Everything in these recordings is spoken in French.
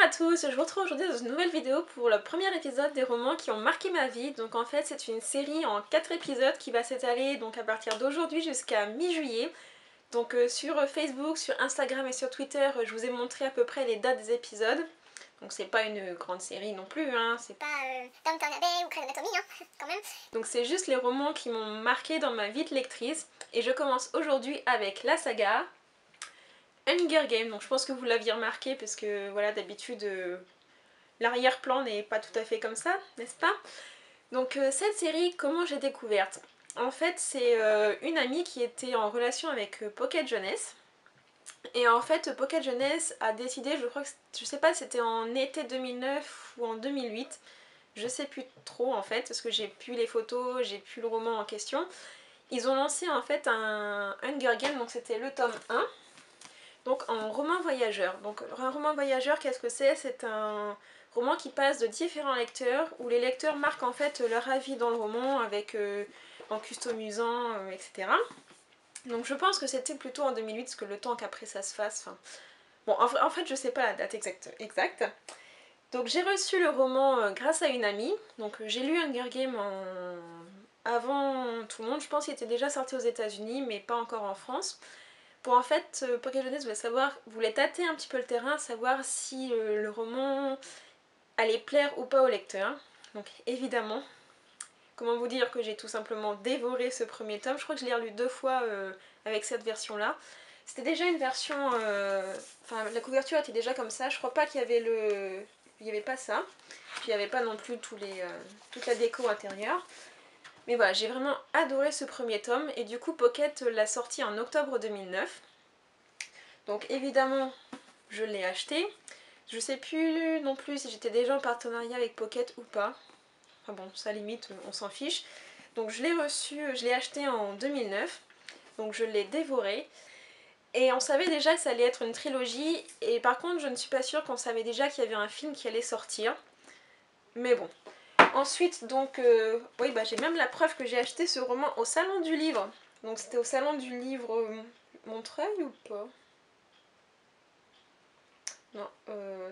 Bonjour à tous, je vous retrouve aujourd'hui dans une nouvelle vidéo pour le premier épisode des romans qui ont marqué ma vie. Donc en fait c'est une série en 4 épisodes qui va s'étaler donc à partir d'aujourd'hui jusqu'à mi-juillet. Donc sur Facebook, sur Instagram et sur Twitter je vous ai montré à peu près les dates des épisodes. Donc c'est pas une grande série non plus, hein, c'est pas Downton Abbey ou Grey's Anatomy hein, quand même. Donc c'est juste les romans qui m'ont marqué dans ma vie de lectrice. Et je commence aujourd'hui avec la saga Hunger Games, donc je pense que vous l'aviez remarqué parce que voilà, d'habitude l'arrière-plan n'est pas tout à fait comme ça, n'est-ce pas? Donc cette série, comment j'ai découverte? En fait c'est une amie qui était en relation avec Pocket Jeunesse. Et en fait Pocket Jeunesse a décidé, je crois que je sais pas si c'était en été 2009 ou en 2008, je sais plus trop en fait parce que j'ai plus les photos, j'ai plus le roman en question. Ils ont lancé en fait un Hunger Games, donc c'était le tome 1. Donc en roman voyageur. Donc un roman voyageur, qu'est-ce que c'est? C'est un roman qui passe de différents lecteurs, où les lecteurs marquent en fait leur avis dans le roman avec en customisant, etc. Donc je pense que c'était plutôt en 2008, parce que le temps qu'après ça se fasse, enfin... Bon, en fait je sais pas la date exacte. Donc j'ai reçu le roman grâce à une amie, donc j'ai lu Hunger Games avant tout le monde, je pense qu'il était déjà sorti aux États-Unis mais pas encore en France. Pour en fait, Pocket Jeunesse voulait tâter un petit peu le terrain, savoir si le roman allait plaire ou pas au lecteur. Donc évidemment, comment vous dire que j'ai tout simplement dévoré ce premier tome. Je crois que je l'ai relu 2 fois avec cette version-là. C'était déjà une version... Enfin, la couverture était déjà comme ça. Je crois pas qu'il y avait le... Il n'y avait pas ça. Puis il n'y avait pas non plus toute la déco intérieure. Mais voilà, j'ai vraiment adoré ce premier tome. Et du coup, Pocket l'a sorti en octobre 2009. Donc évidemment, je l'ai acheté. Je sais plus non plus si j'étais déjà en partenariat avec Pocket ou pas. Enfin bon, ça limite, on s'en fiche. Donc je l'ai reçu, je l'ai acheté en 2009. Donc je l'ai dévoré. Et on savait déjà que ça allait être une trilogie. Et par contre, je ne suis pas sûre qu'on savait déjà qu'il y avait un film qui allait sortir. Mais bon. Ensuite, donc, oui, bah, j'ai même la preuve que j'ai acheté ce roman au Salon du Livre. Donc c'était au Salon du Livre Montreuil ou pas? Non,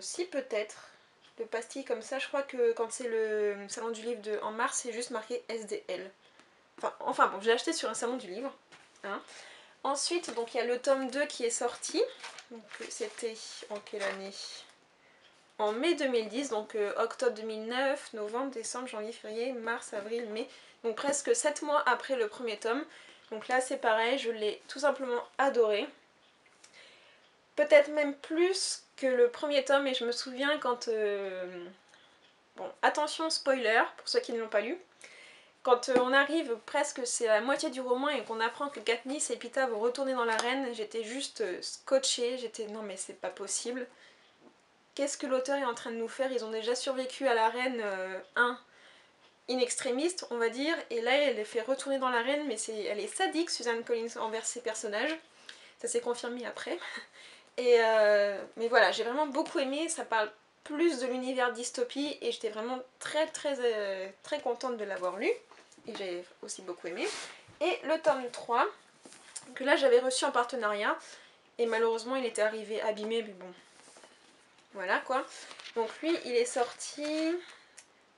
si peut-être. Le pastille comme ça, je crois que quand c'est le salon du livre en mars, c'est juste marqué SDL. Enfin bon, j'ai acheté sur un salon du livre. Hein. Ensuite, donc il y a le tome 2 qui est sorti. Donc c'était en quelle année? En mai 2010, donc octobre 2009, novembre, décembre, janvier, février, mars, avril, mai. Donc presque 7 mois après le premier tome. Donc là c'est pareil, je l'ai tout simplement adoré. Peut-être même plus que le premier tome, et je me souviens quand... Bon, attention spoiler, pour ceux qui ne l'ont pas lu. Quand on arrive presque, c'est à la moitié du roman, et qu'on apprend que Katniss et Peeta vont retourner dans l'arène, j'étais juste scotchée, j'étais non mais c'est pas possible. Qu'est-ce que l'auteur est en train de nous faire? Ils ont déjà survécu à l'arène 1 in extremis, on va dire, et là elle les fait retourner dans l'arène, mais elle est sadique, Suzanne Collins, envers ses personnages. Ça s'est confirmé après. Et mais voilà, j'ai vraiment beaucoup aimé, ça parle plus de l'univers dystopie et j'étais vraiment très contente de l'avoir lu. Et j'ai aussi beaucoup aimé. Et le tome 3, que là j'avais reçu en partenariat, et malheureusement il était arrivé abîmé, mais bon, voilà quoi. Donc lui il est sorti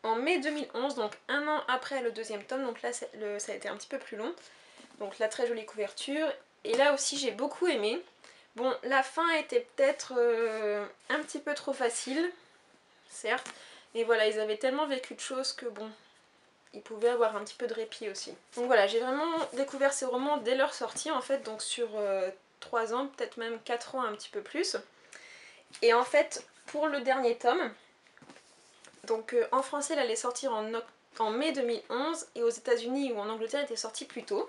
en mai 2011, donc un an après le deuxième tome, donc là ça a été un petit peu plus long. Donc la très jolie couverture, et là aussi j'ai beaucoup aimé. Bon, la fin était peut-être un petit peu trop facile, certes, mais voilà, ils avaient tellement vécu de choses que bon, ils pouvaient avoir un petit peu de répit aussi. Donc voilà, j'ai vraiment découvert ces romans dès leur sortie en fait, donc sur 3 ans, peut-être même 4 ans, un petit peu plus. Et en fait, pour le dernier tome, donc en français, elle allait sortir en mai 2011, et aux États-Unis ou en Angleterre, elle était sortie plus tôt.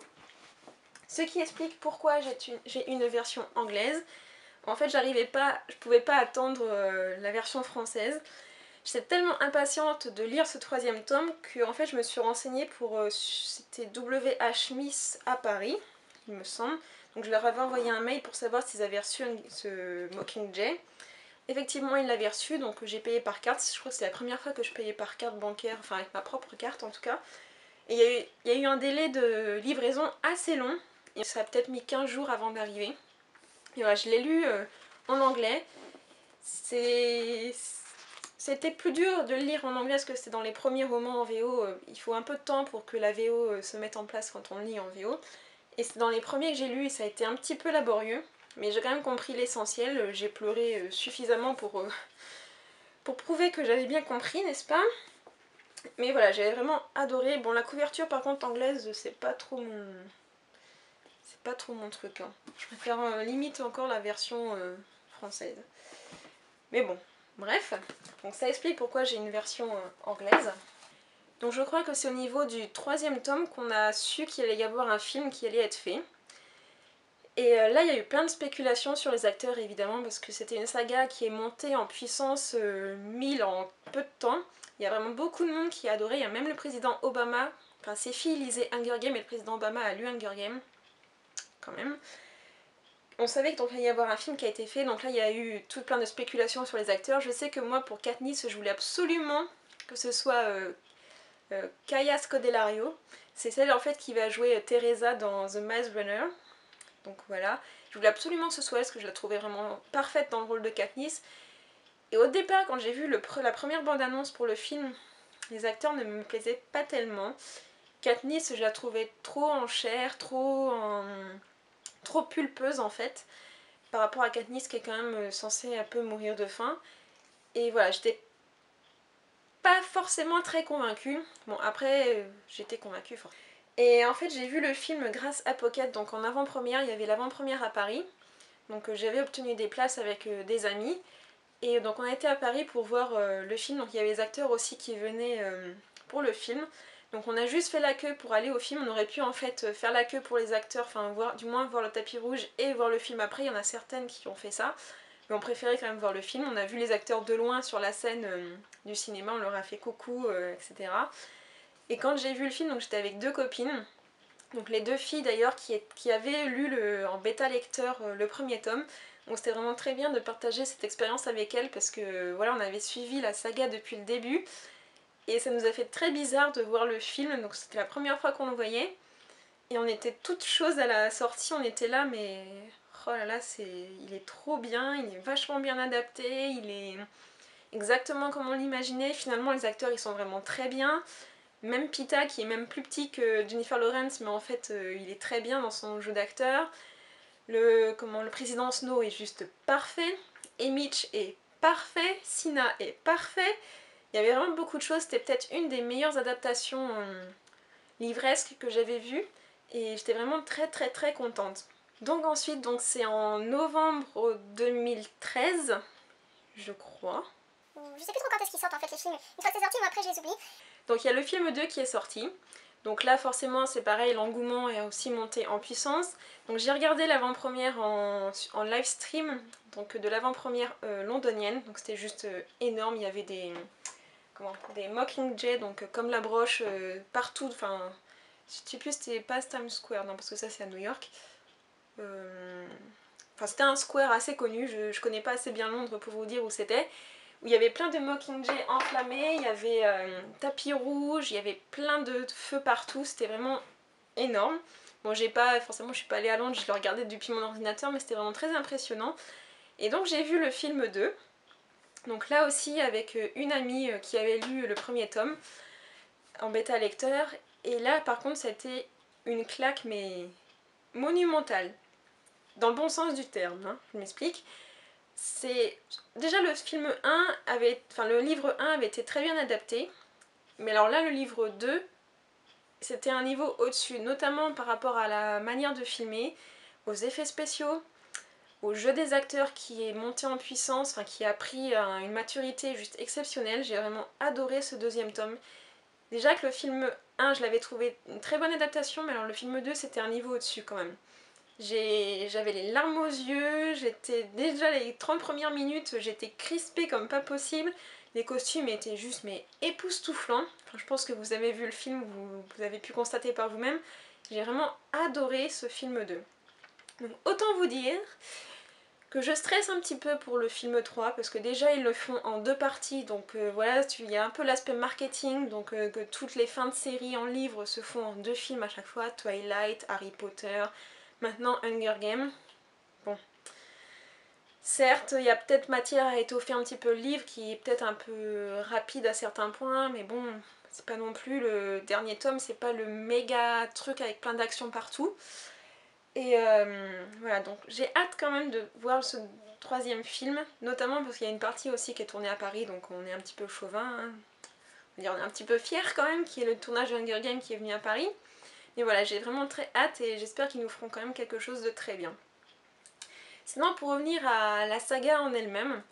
Ce qui explique pourquoi j'ai une version anglaise. En fait, je pouvais pas attendre la version française. J'étais tellement impatiente de lire ce 3e tome que en fait, je me suis renseignée pour... c'était W.H. Smith à Paris, il me semble. Donc je leur avais envoyé un mail pour savoir s'ils avaient reçu ce Mockingjay. Effectivement, ils l'avaient reçu, donc j'ai payé par carte. Je crois que c'est la première fois que je payais par carte bancaire, enfin avec ma propre carte en tout cas. Et il y a eu un délai de livraison assez long. Et ça a peut-être mis 15 jours avant d'arriver. Et voilà, je l'ai lu en anglais. C'était plus dur de le lire en anglais parce que c'était dans les premiers romans en VO, il faut un peu de temps pour que la VO se mette en place quand on lit en VO. Et c'est dans les premiers que j'ai lus et ça a été un petit peu laborieux, mais j'ai quand même compris l'essentiel, j'ai pleuré suffisamment pour prouver que j'avais bien compris, n'est-ce pas? Mais voilà, j'avais vraiment adoré. Bon, la couverture par contre anglaise, c'est pas trop mon... C'est pas trop mon truc, hein. Je préfère limite encore la version française. Mais bon, bref. Donc ça explique pourquoi j'ai une version anglaise. Donc je crois que c'est au niveau du 3e tome qu'on a su qu'il allait y avoir un film qui allait être fait. Et là il y a eu plein de spéculations sur les acteurs évidemment parce que c'était une saga qui est montée en puissance 1000 en peu de temps. Il y a vraiment beaucoup de monde qui a adoré, il y a même le président Obama, enfin ses filles lisaient Hunger Games et le président Obama a lu Hunger Games, quand même. On savait qu'il allait y avoir un film qui a été fait, donc là il y a eu tout plein de spéculations sur les acteurs. Je sais que moi pour Katniss je voulais absolument que ce soit Kaya Scodelario. C'est celle en fait qui va jouer Teresa dans The Maze Runner. Donc voilà, je voulais absolument que ce soit elle parce que je la trouvais vraiment parfaite dans le rôle de Katniss. Et au départ quand j'ai vu la première bande-annonce pour le film, les acteurs ne me plaisaient pas tellement. Katniss je la trouvais trop en chair, trop pulpeuse en fait, par rapport à Katniss qui est quand même censée un peu mourir de faim. Et voilà, j'étais pas forcément très convaincue. Bon après, j'étais convaincue forcément. Et en fait j'ai vu le film grâce à Pocket, donc en avant-première, il y avait l'avant-première à Paris. Donc j'avais obtenu des places avec des amis. Et donc on a été à Paris pour voir le film, donc il y avait les acteurs aussi qui venaient pour le film. Donc on a juste fait la queue pour aller au film, on aurait pu en fait faire la queue pour les acteurs, enfin du moins voir le tapis rouge et voir le film après, il y en a certaines qui ont fait ça. Mais on préférait quand même voir le film, on a vu les acteurs de loin sur la scène du cinéma, on leur a fait coucou, etc. Et quand j'ai vu le film, donc j'étais avec 2 copines, donc les 2 filles d'ailleurs qui avaient lu en bêta lecteur le premier tome. Donc c'était vraiment très bien de partager cette expérience avec elles parce que voilà, on avait suivi la saga depuis le début et ça nous a fait très bizarre de voir le film, donc c'était la première fois qu'on le voyait et on était toutes choses à la sortie, on était là mais oh là là, il est trop bien, il est vachement bien adapté, il est exactement comme on l'imaginait, finalement les acteurs ils sont vraiment très bien. Même Pita qui est même plus petit que Jennifer Lawrence, mais en fait il est très bien dans son jeu d'acteur. Le président Snow est juste parfait. Mitch est parfait. Sina est parfait. Il y avait vraiment beaucoup de choses. C'était peut-être une des meilleures adaptations livresques que j'avais vues. Et j'étais vraiment très très très contente. Donc ensuite, c'est en novembre 2013, je crois. Je sais plus trop quand est-ce qu'ils sortent en fait les films. Une fois que c'est sorti, moi après je les oublie. Donc il y a le film 2 qui est sorti. Donc là forcément c'est pareil, l'engouement est aussi monté en puissance. Donc j'ai regardé l'avant-première en live stream, donc de l'avant-première londonienne. Donc c'était juste énorme, il y avait des Mockingjay, donc comme la broche partout, enfin je sais plus, c'était pas Times Square, non parce que ça c'est à New York. Enfin c'était un square assez connu, je connais pas assez bien Londres pour vous dire où c'était. Où il y avait plein de Mockingjay enflammés, il y avait tapis rouge, il y avait plein de feux partout, c'était vraiment énorme. Bon, forcément je suis pas allée à Londres, je le regardais depuis mon ordinateur, mais c'était vraiment très impressionnant. Et donc j'ai vu le film 2, donc là aussi avec une amie qui avait lu le premier tome en bêta lecteur, et là par contre c'était une claque mais monumentale, dans le bon sens du terme, hein, je m'explique. C'est déjà le livre 1 avait été très bien adapté, mais alors là le livre 2 c'était un niveau au-dessus, notamment par rapport à la manière de filmer, aux effets spéciaux, au jeu des acteurs qui est monté en puissance, enfin qui a pris une maturité juste exceptionnelle. J'ai vraiment adoré ce 2e tome. Déjà que le film 1 je l'avais trouvé une très bonne adaptation, mais alors le film 2 c'était un niveau au-dessus quand même. J'avais les larmes aux yeux, j'étais déjà les 30 premières minutes, j'étais crispée comme pas possible. Les costumes étaient juste mais époustouflants. Enfin, je pense que vous avez vu le film, vous avez pu constater par vous-même. J'ai vraiment adoré ce film 2. Donc autant vous dire que je stresse un petit peu pour le film 3 parce que déjà ils le font en 2 parties, donc voilà, il y a un peu l'aspect marketing, donc que toutes les fins de série en livre se font en 2 films à chaque fois, Twilight, Harry Potter, maintenant Hunger Games. Bon, Certes, il y a peut-être matière à étoffer un petit peu le livre qui est peut-être un peu rapide à certains points, mais bon, c'est pas non plus le dernier tome, c'est pas le méga truc avec plein d'actions partout. Et voilà, donc j'ai hâte quand même de voir ce troisième film, notamment parce qu'il y a une partie aussi qui est tournée à Paris, donc on est un petit peu chauvin, hein. On est un petit peu fiers quand même, qui est le tournage de Hunger Games qui est venu à Paris. Mais voilà, j'ai vraiment très hâte et j'espère qu'ils nous feront quand même quelque chose de très bien. Sinon, pour revenir à la saga en elle-même,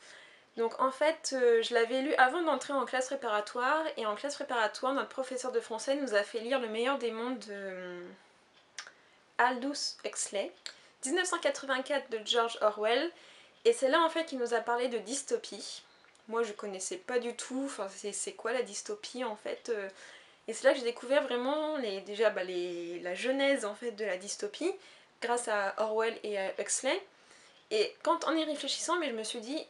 donc en fait, je l'avais lu avant d'entrer en classe préparatoire, et en classe préparatoire, notre professeur de français nous a fait lire Le meilleur des mondes de Aldous Huxley, 1984 de George Orwell, et c'est là en fait qu'il nous a parlé de dystopie. Moi je connaissais pas du tout, enfin c'est quoi la dystopie en fait, et c'est là que j'ai découvert vraiment la genèse en fait de la dystopie, grâce à Orwell et à Huxley. Et quand en y réfléchissant, mais je me suis dit,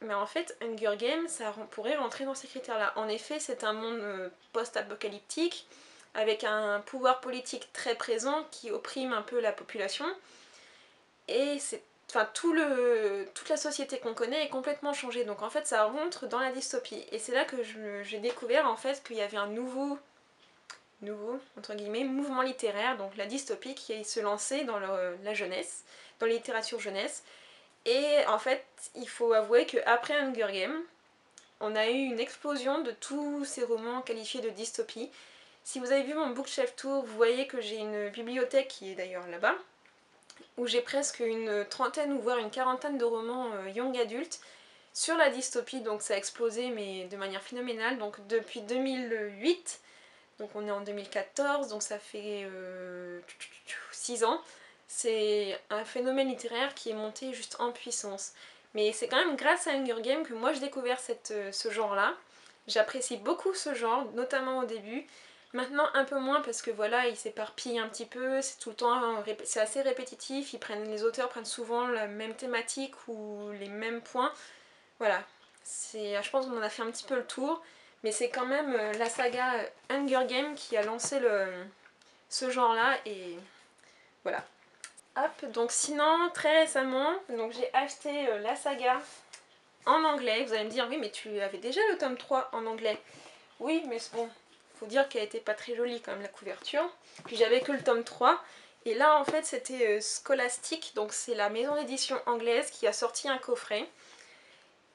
mais en fait, Hunger Games, ça pourrait rentrer dans ces critères-là. En effet, c'est un monde post-apocalyptique, avec un pouvoir politique très présent qui opprime un peu la population. Et c'est, enfin, toute la société qu'on connaît est complètement changée. Donc en fait, ça rentre dans la dystopie. Et c'est là que j'ai découvert en fait qu'il y avait un nouveau entre guillemets, mouvement littéraire, donc la dystopie, qui se lançait dans la jeunesse, dans la littérature jeunesse. Et en fait, il faut avouer qu'après Hunger Games, on a eu une explosion de tous ces romans qualifiés de dystopie. Si vous avez vu mon bookshelf tour, vous voyez que j'ai une bibliothèque qui est d'ailleurs là-bas, où j'ai presque une trentaine ou voire une quarantaine de romans young adultes sur la dystopie, donc ça a explosé mais de manière phénoménale. Donc depuis 2008, donc on est en 2014, donc ça fait 6 ans. C'est un phénomène littéraire qui est monté juste en puissance. Mais c'est quand même grâce à Hunger Games que moi j'ai découvert ce genre-là. J'apprécie beaucoup ce genre, notamment au début. Maintenant un peu moins parce que voilà, ils s'éparpillent un petit peu, c'est tout le temps, c'est assez répétitif, les auteurs prennent souvent la même thématique ou les mêmes points. Voilà, je pense qu'on en a fait un petit peu le tour. Mais c'est quand même la saga Hunger Games qui a lancé ce genre-là, et voilà. Hop, donc sinon, très récemment, donc j'ai acheté la saga en anglais. Vous allez me dire, oui, mais tu avais déjà le tome 3 en anglais. Oui, mais bon, faut dire qu'elle était pas très jolie quand même, la couverture. Puis j'avais que le tome 3. Et là, en fait, c'était Scholastic, donc c'est la maison d'édition anglaise qui a sorti un coffret.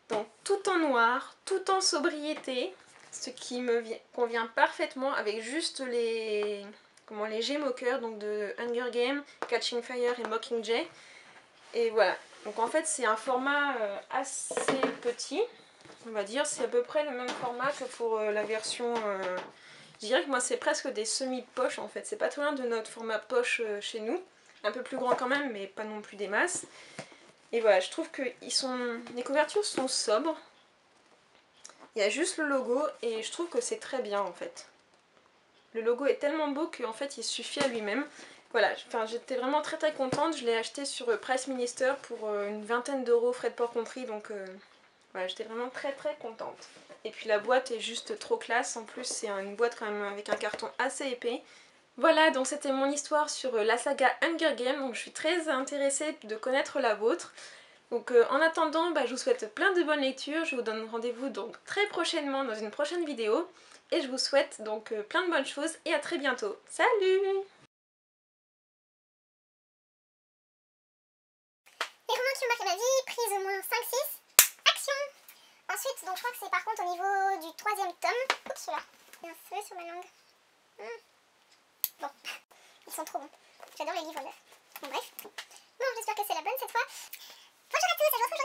Donc tout en noir, tout en sobriété, ce qui me convient parfaitement avec juste les gemmes au cœur, donc de Hunger Games, Catching Fire et Mockingjay. Et voilà, donc en fait c'est un format assez petit, on va dire, c'est à peu près le même format que pour la version... je dirais que moi c'est presque des semi-poches en fait, c'est pas très loin de notre format poche chez nous, un peu plus grand quand même, mais pas non plus des masses. Et voilà, je trouve que les couvertures sont sobres. Il y a juste le logo et je trouve que c'est très bien en fait. Le logo est tellement beau qu'en fait il suffit à lui-même. Voilà, j'étais vraiment très très contente. Je l'ai acheté sur Price Minister pour une vingtaine d'euros frais de port compris. Donc voilà, j'étais vraiment très très contente. Et puis la boîte est juste trop classe. En plus c'est une boîte quand même avec un carton assez épais. Voilà, donc c'était mon histoire sur la saga Hunger Games. Donc je suis très intéressée de connaître la vôtre. Donc en attendant, je vous souhaite plein de bonnes lectures, je vous donne rendez-vous donc très prochainement dans une prochaine vidéo, et je vous souhaite donc plein de bonnes choses et à très bientôt. Salut! Les romans qui ont marqué ma vie, prise au moins 5-6, action! Ensuite, donc je crois que c'est par contre au niveau du 3e tome. Oups là, il y a un feu sur ma langue. Bon, ils sont trop bons. J'adore les livres neufs. Bon bref. Bon, j'espère que c'est la bonne cette fois. Bonjour à tous, je vous retrouve